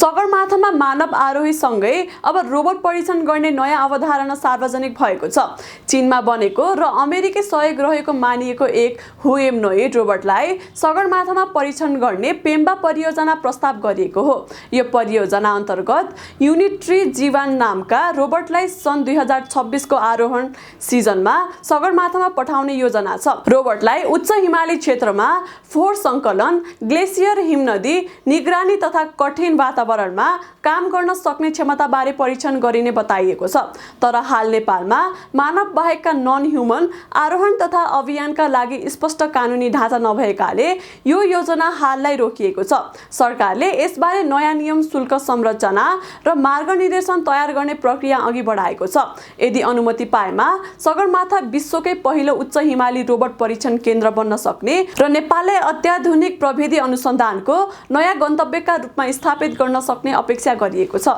सगरमाथामा मानव आरोहीसँगै अब रोबोट परीक्षण गर्ने नयाँ अवधारणा सार्वजनिक भएको छ। चीनमा बनेको र अमेरिकी सहयोग रहेको मानिएको एक ह्युमेनोइड रोबोटलाई सगरमाथामा परीक्षण गर्ने पेम्बा परियोजना प्रस्ताव गरिएको हो। यो परियोजना अन्तर्गत युनिट्री जीवान नामका रोबोटलाई सन् 2026 को आरोहण सिजनमा सगरमाथामा पठाउने योजना छ। रोबोटलाई उच्च हिमाली क्षेत्रमा फोहोर सङ्कलन, ग्लेसियर हिमनदी निगरानी तथा कठिन वातावरणमा काम गर्न सक्ने क्षमताबारे परीक्षण गरिने बताइएको छ। तर हाल नेपालमा मानव बाहेकका नन ह्युमन आरोहण तथा अभियानका लागि स्पष्ट कानुनी ढाँचा नभएकाले यो योजना हाललाई रोकिएको छ। सरकारले यसबारे नयाँ नियम, शुल्क संरचना र मार्ग निर्देशन तयार गर्ने प्रक्रिया अघि बढाएको छ। यदि अनुमति पाएमा सगरमाथा विश्वकै पहिलो उच्च हिमाली रोबोट परीक्षण केन्द्र बन्न सक्ने र नेपाललाई अत्याधुनिक प्रविधि अनुसन्धानको नयाँ गन्तव्यका रूपमा स्थापित गर्न सक्ने अपेक्षा गरिएको छ।